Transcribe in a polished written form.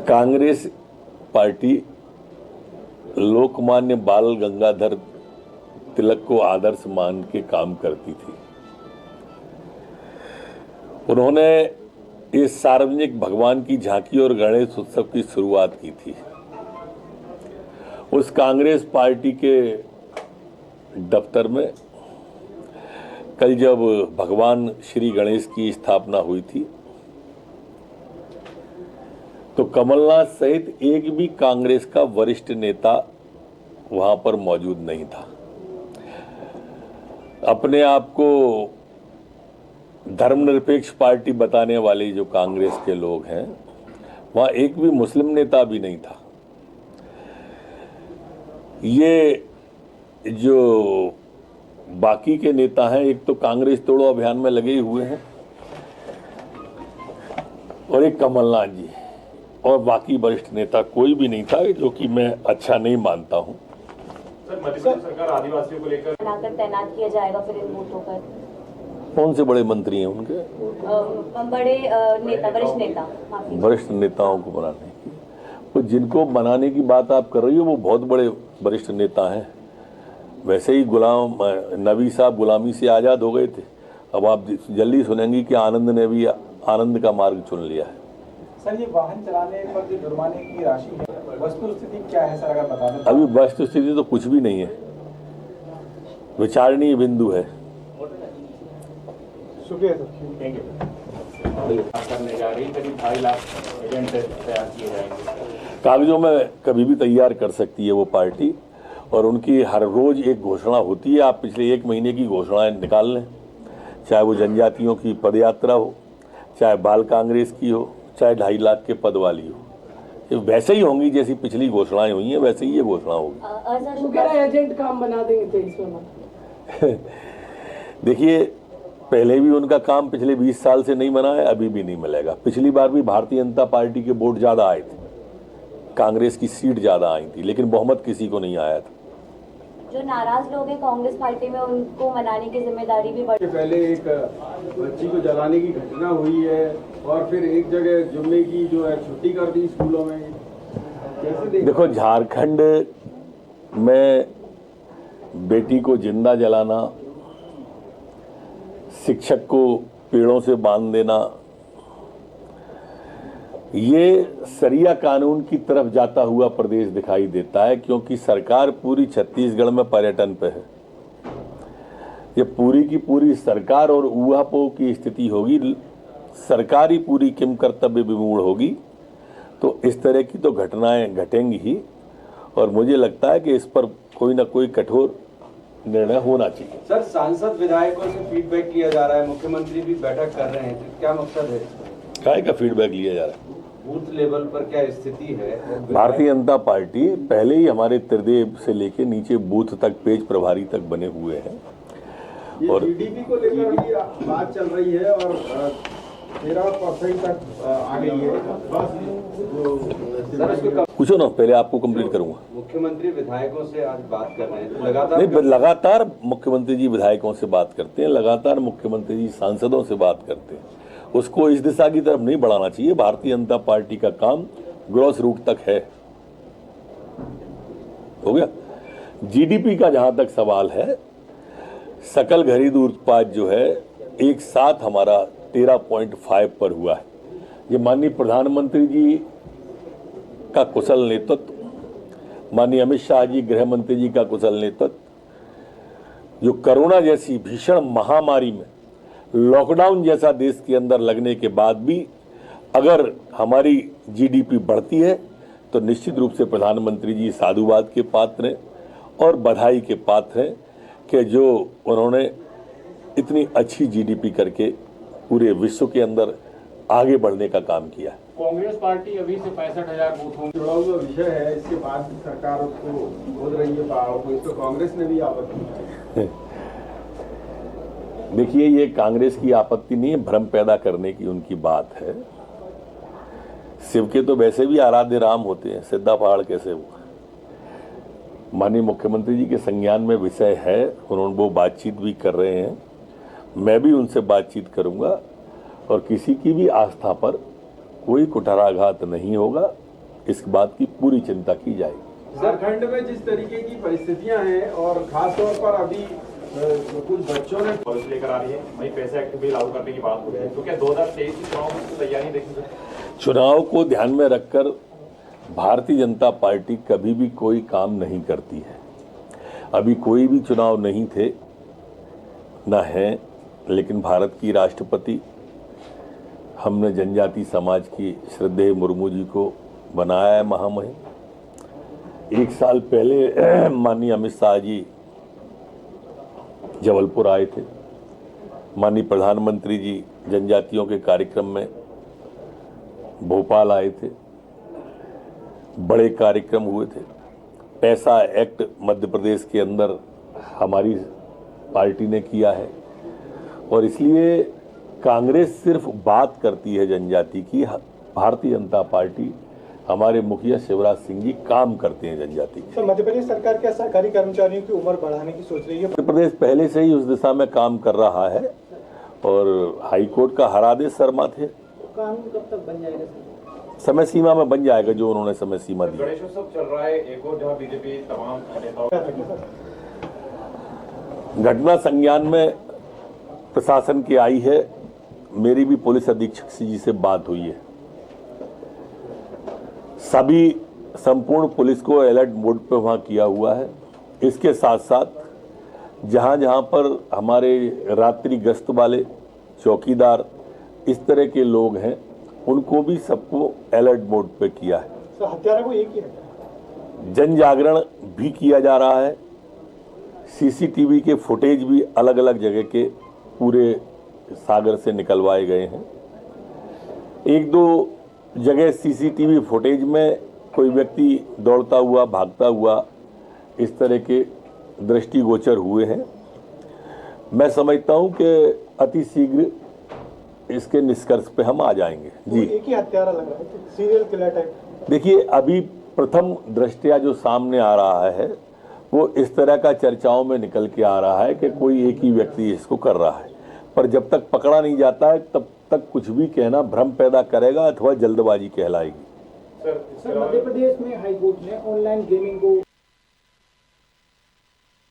Congress party Lokmanya बाल गंगाधर तिलक को आदर्श मान के काम करती थी। उन्होंने इस सार्वजनिक भगवान की झांकी और गणेश उत्सव की शुरुआत की थी। उस कांग्रेस पार्टी के दफ्तर में कल जब भगवान श्री गणेश की स्थापना हुई थी तो कमलनाथ सहित एक भी कांग्रेस का वरिष्ठ नेता वहां पर मौजूद नहीं था। अपने आप को धर्मनिरपेक्ष पार्टी बताने वाले जो कांग्रेस के लोग हैं, वहां एक भी मुस्लिम नेता भी नहीं था। ये जो बाकी के नेता हैं, एक तो कांग्रेस तोड़ो अभियान में लगे हुए हैं और एक कमलनाथ जी, और बाकी वरिष्ठ नेता कोई भी नहीं था, जो कि मैं अच्छा नहीं मानता हूं। सर, मध्य प्रदेश सरकार आदिवासियों को लेकर तैनात किया जाएगा फिर इन बूथों पर। कौन से बड़े मंत्री हैं उनके? बड़े नेता, वरिष्ठ नेताओं को बनाने की, तो जिनको बनाने की बात आप कर रही हो वो बहुत बड़े वरिष्ठ नेता हैं। वैसे ही गुलाम नबी साहब गुलामी से आज़ाद हो गए थे। अब आप जल्दी सुनेंगी कि आनंद ने भी आनंद का मार्ग चुन लिया है। सर, ये वाहन चलाने पर जो जुर्माने की राशि है, वस्तुस्थिति क्या है सर, अगर बता दें? अभी वस्तुस्थिति तो कुछ भी नहीं है, विचारणीय बिंदु है। शुक्रिया सर, थैंक यू। करने जा रही करीब 2.5 लाख एजेंट तैयार किए जाएंगे। कागजों में कभी भी तैयार कर सकती है वो पार्टी, और उनकी हर रोज एक घोषणा होती है। आप पिछले 1 महीने की घोषणाएं निकाल लें, चाहे वो जनजातियों की पदयात्रा हो, चाहे बाल कांग्रेस की हो, चाहे 2.5 लाख के पद वाली हो, ये वैसे ही होंगी जैसी पिछली घोषणाएं हुई हैं, वैसे ही ये घोषणा होगी। एजेंट काम बना देंगे इसमें। देखिए, पहले भी उनका काम पिछले 20 साल से नहीं बना है, अभी भी नहीं मिलेगा। पिछली बार भी भारतीय जनता पार्टी के वोट ज्यादा आए थे, कांग्रेस की सीट ज्यादा आई थी, लेकिन बहुमत किसी को नहीं आया था। जो नाराज लोग हैं कांग्रेस पार्टी में, उनको मनाने की जिम्मेदारी भी बढ़ी। पहले एक बच्ची को जलाने की घटना हुई है और फिर एक जगह जुम्मे की जो है छुट्टी कर दी स्कूलों में, कैसे देखो, झारखंड में बेटी को जिंदा जलाना, शिक्षक को पेड़ों से बांध देना, ये सरिया कानून की तरफ जाता हुआ प्रदेश दिखाई देता है, क्योंकि सरकार पूरी छत्तीसगढ़ में पर्यटन पे है। ये पूरी की पूरी सरकार और ऊहापोह की स्थिति होगी, सरकार ही पूरी किम कर्तव्य विमूढ़ होगी, तो इस तरह की तो घटनाएं घटेंगी ही। और मुझे लगता है कि इस पर कोई ना कोई कठोर निर्णय होना चाहिए। सर, सांसद विधायकों से फीडबैक किया जा रहा है, मुख्यमंत्री भी बैठक कर रहे हैं, तो क्या मकसद है? काय का फीडबैक लिया जा रहा है? बूथ लेवल पर क्या स्थिति है? भारतीय जनता पार्टी पहले ही हमारे त्रिदेव से लेके नीचे बूथ तक, पेज प्रभारी तक बने हुए हैं। और जीडीपी को लेकर भी बात चल रही है और 13% तक आ गई है। पूछो ना, पहले आपको कंप्लीट करूंगा। मुख्यमंत्री विधायकों से आज बात कर रहे हैं, तो लगातार नहीं, लगातार मुख्यमंत्री जी विधायकों से बात करते हैं, लगातार मुख्यमंत्री जी सांसदों से बात करते हैं। उसको इस दिशा की तरफ नहीं बढ़ाना चाहिए। भारतीय जनता पार्टी का काम ग्रॉस रूट तक है। हो गया। जीडीपी का जहां तक सवाल है, सकल घरेलू उत्पाद जो है एक साथ हमारा 13.5 पर हुआ है। ये माननीय प्रधानमंत्री जी का कुशल नेतृत्व, माननीय अमित शाह जी गृह मंत्री जी का कुशल नेतृत्व, जो कोरोना जैसी भीषण महामारी में लॉकडाउन जैसा देश के अंदर लगने के बाद भी अगर हमारी जीडीपी बढ़ती है, तो निश्चित रूप से प्रधानमंत्री जी साधुवाद के पात्र हैं और बधाई के पात्र हैं कि जो उन्होंने इतनी अच्छी जीडीपी करके पूरे विश्व के अंदर आगे बढ़ने का काम किया। कांग्रेस पार्टी अभी से 65,000 बूथों जुड़ा हुआ विषय है, इसके बाद सरकार उसको बोल रही है पहाड़ों को, इसको कांग्रेस ने भी आपत्ति की। देखिए, ये कांग्रेस की आपत्ति नहीं है, भ्रम पैदा करने की उनकी बात है। शिव के तो वैसे भी आराध्य राम होते हैं, सिद्धा पहाड़ कैसे हुआ? माननीय मुख्यमंत्री जी के संज्ञान में विषय है, उन्होंने वो बातचीत भी कर रहे हैं, मैं भी उनसे बातचीत करूंगा और किसी की भी आस्था पर कोई कुठाराघात नहीं होगा, इस बात की पूरी चिंता की जाएगी। झारखंड में जिस तरीके की परिस्थितियां हैं और खास तौर पर अभी कुछ बच्चों ने पुलिस लेकर आ रही है, वहीं पैसे एक्ट भी लागू करने की बात हो रही है, तो क्या 2023 के चुनाव में तैयारी देखेंगे? चुनाव को ध्यान में रखकर भारतीय जनता पार्टी कभी भी कोई काम नहीं करती है। अभी कोई भी चुनाव नहीं थे, न है, लेकिन भारत की राष्ट्रपति हमने जनजाति समाज की श्रद्धेय मुर्मू जी को बनाया है महामहिम। 1 साल पहले माननीय अमित शाह जी जबलपुर आए थे। माननीय प्रधानमंत्री जी जनजातियों के कार्यक्रम में भोपाल आए थे। बड़े कार्यक्रम हुए थे। पैसा एक्ट मध्य प्रदेश के अंदर हमारी पार्टी ने किया है और इसलिए कांग्रेस सिर्फ बात करती है जनजाति की, भारतीय जनता पार्टी हमारे मुखिया शिवराज सिंह जी काम करते हैं जनजाति की। सर, मध्य प्रदेश सरकार क्या सरकारी कर्मचारियों की उम्र बढ़ाने की सोच रही है? मध्य प्रदेश पहले से ही उस दिशा में काम कर रहा है और हाईकोर्ट का हर आदेश सरमत है। कानून कब तक बन जाएगा? समय सीमा में बन जाएगा जो उन्होंने समय सीमा दी। गणेशोत्सव चल रहा है, एक और जहां बीजेपी तमाम नेताओं घटना संज्ञान में प्रशासन की आई है। मेरी भी पुलिस अधीक्षक जी से बात हुई है। सभी संपूर्ण पुलिस को अलर्ट मोड पे वहां किया हुआ है। इसके साथ साथ जहां जहां पर हमारे रात्रि गश्त वाले चौकीदार इस तरह के लोग हैं, उनको भी सबको अलर्ट मोड पे किया है। सर, हत्यारा को एक ही है। जन जागरण भी किया जा रहा है। सीसीटीवी के फुटेज भी अलग अलग जगह के पूरे सागर से निकलवाए गए हैं। 1-2 जगह सीसीटीवी फुटेज में कोई व्यक्ति दौड़ता हुआ, भागता हुआ इस तरह के दृष्टिगोचर हुए हैं। मैं समझता हूं कि अति शीघ्र इसके निष्कर्ष पे हम आ जाएंगे। जी, एक ही हत्यारा लग रहा है, सीरियल किलर टाइप। देखिए, अभी प्रथम दृष्टया जो सामने आ रहा है वो इस तरह का चर्चाओं में निकल के आ रहा है कि कोई एक ही व्यक्ति इसको कर रहा है, पर जब तक पकड़ा नहीं जाता है तब तक कुछ भी कहना भ्रम पैदा करेगा अथवा जल्दबाजी कहलाएगी। सर, मध्य प्रदेश में हाईकोर्ट ने ऑनलाइन गेमिंग को